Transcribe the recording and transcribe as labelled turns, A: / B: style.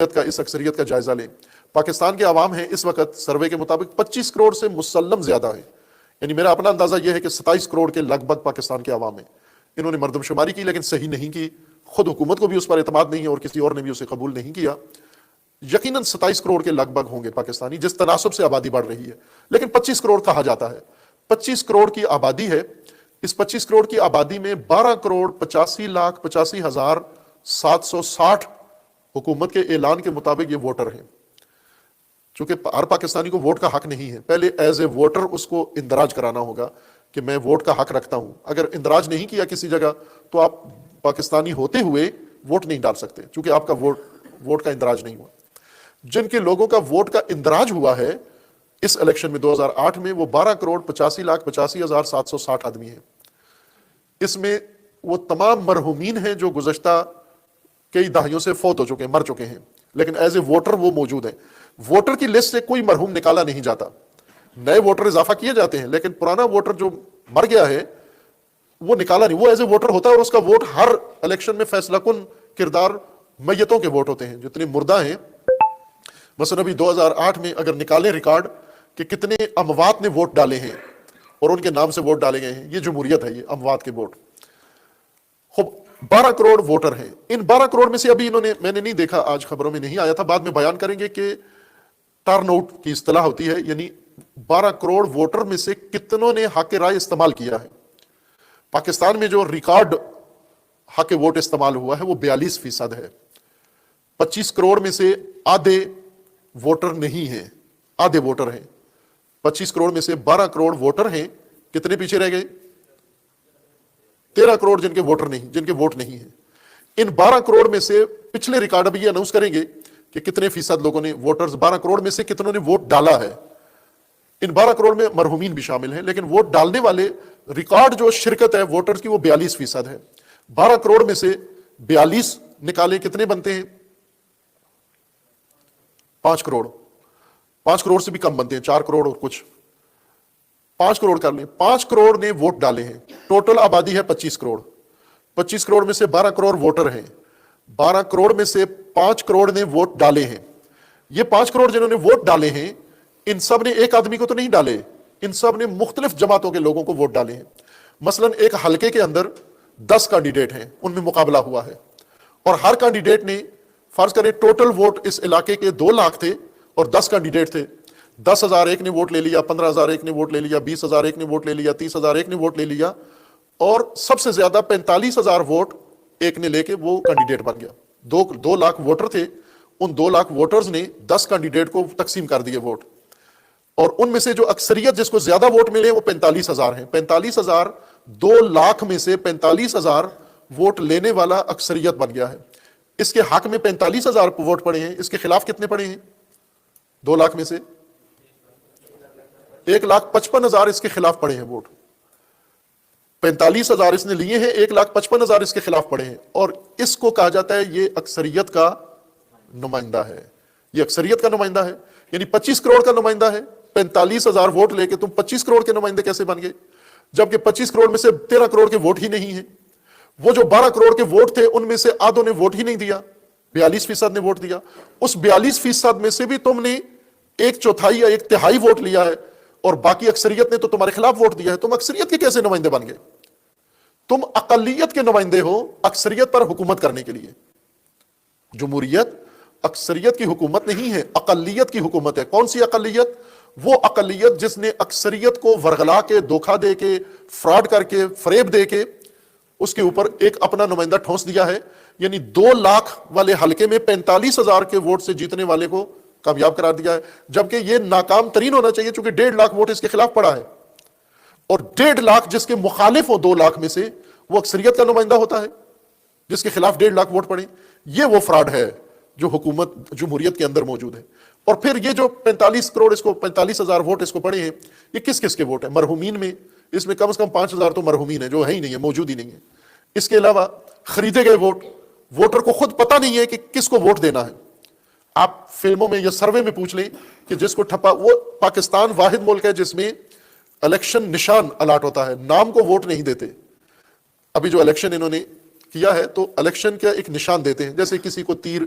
A: جمہوریت کا، اس اکثریت کا جائزہ لیں۔ پاکستان کے عوام ہیں اس وقت سروے کے مطابق 25 کروڑ سے مسلم زیادہ ہیں، یعنی میرا اپنا اندازہ یہ ہے کہ 27 کروڑ کے لگ بھگ پاکستان کے عوام ہیں۔ انہوں نے مردم شماری کی لیکن صحیح نہیں کی، خود حکومت کو بھی اس پر اعتماد نہیں ہے اور کسی اور نے بھی اسے قبول نہیں کیا۔ یقیناً 27 کروڑ کے لگ بھگ ہوں گے پاکستانی جس تناسب سے آبادی بڑھ رہی ہے، لیکن 25 کروڑ کہا جاتا ہے۔ 25 کروڑ کی آبادی ہے، اس 25 کروڑ کی آبادی میں 12 کروڑ 85,85,760 حکومت کے اعلان کے مطابق یہ ووٹر ہیں۔ چونکہ ہر پاکستانی کو ووٹ کا حق نہیں ہے، پہلے ایز اے ووٹر اس کو اندراج کرانا ہوگا کہ میں ووٹ کا حق رکھتا ہوں۔ اگر اندراج نہیں کیا کسی جگہ تو آپ پاکستانی ہوتے ہوئے ووٹ نہیں ڈال سکتے، چونکہ آپ کا ووٹ کا اندراج نہیں ہوا۔ جن کے لوگوں کا ووٹ کا اندراج ہوا ہے اس الیکشن میں 2008 میں، وہ 12 کروڑ 85,85,760 آدمی ہیں۔ اس میں وہ تمام مرحومین ہیں جو گزشتہ کئی دہائیوں سے فوت ہو چکے ہیں، مر چکے ہیں، لیکن ایز اے ووٹر وہ موجود ہیں۔ ووٹر کی لسٹ سے کوئی مرحوم نکالا نہیں جاتا، نئے ووٹر اضافہ کیے جاتے ہیں، لیکن پرانا ووٹر جو مر گیا ہے وہ نکالا نہیں، وہ ایز اے ووٹر ہوتا ہے اور اس کا ووٹ ہر الیکشن میں فیصلہ کن کردار میتوں کے ووٹ ہوتے ہیں، جتنے مردہ ہیں۔ مثلا ابھی 2008 میں اگر نکالیں ریکارڈ کہ کتنے اموات نے ووٹ ڈالے ہیں اور ان کے نام سے ووٹ ڈالے گئے ہیں، یہ جمہوریت ہے، یہ اموات کے ووٹ۔ خوب 12 کروڑ ووٹر ہیں، ان 12 کروڑ میں سے ابھی انہوں نے، میں نے نہیں دیکھا، آج خبروں میں نہیں آیا تھا، بعد میں بیان کریں گے کہ ٹرن آؤٹ کی اصطلاح ہوتی ہے، یعنی 12 کروڑ ووٹر میں سے کتنوں نے حق رائے استعمال کیا ہے۔ پاکستان میں جو ریکارڈ حق ووٹ استعمال ہوا ہے وہ 42% ہے۔ 25 کروڑ میں سے آدھے ووٹر نہیں ہیں، آدھے ووٹر ہیں۔ 25 کروڑ میں سے 12 کروڑ ووٹر ہیں، کتنے پیچھے رہ گئے؟ 13 کروڑ جن کے ووٹر نہیں، جن کے ووٹ نہیں ہیں۔ ان 12 کروڑ میں سے پچھلے ریکارڈ ابھی یہ اناؤنس کریں گے کہ کتنے فیصد لوگوں نے ووٹرز 12 کروڑ میں سے کتنوں نے ووٹ ڈالا ہے۔ ان 12 کروڑ میں مرحومین بھی شامل ہیں، لیکن ووٹ ڈالنے والے ریکارڈ جو شرکت ہے ووٹرز کی وہ 42% ہے۔ 12 کروڑ میں سے 42 نکالے کتنے بنتے ہیں؟ 5 کروڑ، 5 کروڑ سے بھی کم بنتے ہیں، 4 کروڑ اور کچھ، 5 کروڑ کر لیں۔ 5 کروڑ نے ووٹ ڈالے ہیں، ٹوٹل آبادی ہے 25 کروڑ۔ 25 کروڑ میں سے 12 کروڑ ووٹر ہیں، 12 کروڑ میں سے 5 کروڑ نے ووٹ ڈالے ہیں۔ یہ 5 کروڑ جنہوں نے ووٹ ڈالے ہیں، ان سب نے ایک آدمی کو تو نہیں ڈالے، ان سب نے مختلف جماعتوں کے لوگوں کو ووٹ ڈالے ہیں۔ مثلا ایک حلقے کے اندر 10 کینڈیڈیٹ ہیں، ان میں مقابلہ ہوا ہے، اور ہر کینڈیڈیٹ نے، فرض کریں ٹوٹل ووٹ اس علاقے کے 2 لاکھ تھے اور 10 کینڈیڈیٹ تھے، 10,000 ایک نے ووٹ لے لیا، 15,000 ایک نے ووٹ لے لیا، 20,000 ایک نے ووٹ لے لیا، 30,000 ایک نے ووٹ لے لیا، اور سب سے زیادہ 45,000 ووٹ ایک نے لے کے وہ کینڈیڈیٹ بن گیا۔ 2 لاکھ ووٹر تھے، ان 2 لاکھ ووٹرز نے 10 کینڈیڈیٹ کو تقسیم کر دیے ووٹ، اور ان میں سے جو اکثریت جس کو زیادہ ووٹ ملے وہ 45,000 ہیں۔ 45,000 2 لاکھ میں سے 45,000 ووٹ لینے والا اکثریت بن گیا ہے۔ اس کے حق میں 45,000 ووٹ پڑے ہیں، اس کے خلاف کتنے پڑے ہیں؟ 2 لاکھ میں سے 1,55,000 اس کے خلاف پڑے ہیں ووٹ۔ 45,000 اس نے لیے ہیں، 1,55,000 اس کے خلاف پڑے ہیں، اور اس کو کہا جاتا ہے یہ اکثریت کا نمائندہ ہے۔ یہ اکثریت کا نمائندہ ہے، یعنی 25 کروڑ کا نمائندہ ہے۔ 45,000 ووٹ لے کے تم 25 کروڑ کے نمائندے کیسے بن گئے؟ جبکہ 25 کروڑ میں سے 13 کروڑ کے ووٹ ہی نہیں ہیں۔ وہ جو 12 کروڑ کے ووٹ تھے ان میں سے آدھوں نے ووٹ ہی نہیں دیا، 42% نے ووٹ دیا۔ اس 42% میں سے بھی تم نے 1/4 یا 1/3 ووٹ لیا ہے، اور باقی اکثریت نے تو تمہارے خلاف ووٹ دیا ہے۔ تم اکثریت کے کیسے نمائندے بن گئے؟ تم اقلیت کے نمائندے ہو اکثریت پر حکومت کرنے کے لیے۔ جمہوریت اکثریت کی حکومت نہیں ہے، اقلیت کی حکومت ہے۔ کون سی اقلیت؟ وہ اقلیت جس نے اکثریت کو ورغلا کے، دھوکہ دے کے، فراڈ کر کے، فریب دے کے اس کے اوپر ایک اپنا نمائندہ ٹھونس دیا ہے، یعنی 2 لاکھ والے حلقے میں 45,000 کے ووٹ سے جیتنے والے کو کامیاب قرار دیا ہے، جبکہ یہ ناکام ترین ہونا چاہیے، چونکہ 1.5 لاکھ ووٹ اس کے خلاف پڑا ہے، اور 1.5 لاکھ جس کے مخالف ہو 2 لاکھ میں سے وہ اکثریت کا نمائندہ ہوتا ہے جس کے خلاف 1.5 لاکھ ووٹ پڑے۔ یہ وہ فراڈ ہے جو حکومت جمہوریت کے اندر موجود ہے۔ اور پھر یہ جو 45 کروڑ اس کو 45,000 ووٹ اس کو پڑے ہیں، یہ کس کس کے ووٹ ہیں؟ مرحومین میں اس میں کم سے کم 5,000 تو مرحومین ہیں جو ہے ہی نہیں ہے، موجود ہی نہیں ہے۔ اس کے علاوہ خریدے گئے ووٹ، ووٹر کو خود پتہ نہیں ہے کہ کس کو ووٹ دینا ہے۔ آپ فلموں میں یا سروے میں پوچھ لیں کہ جس کو ٹھپا، وہ پاکستان واحد ملک ہے جس میں الیکشن نشان الاٹ ہوتا ہے، نام کو ووٹ نہیں دیتے۔ ابھی جو الیکشن انہوں نے کیا ہے تو الیکشن کا ایک نشان دیتے ہیں، جیسے کسی کو تیر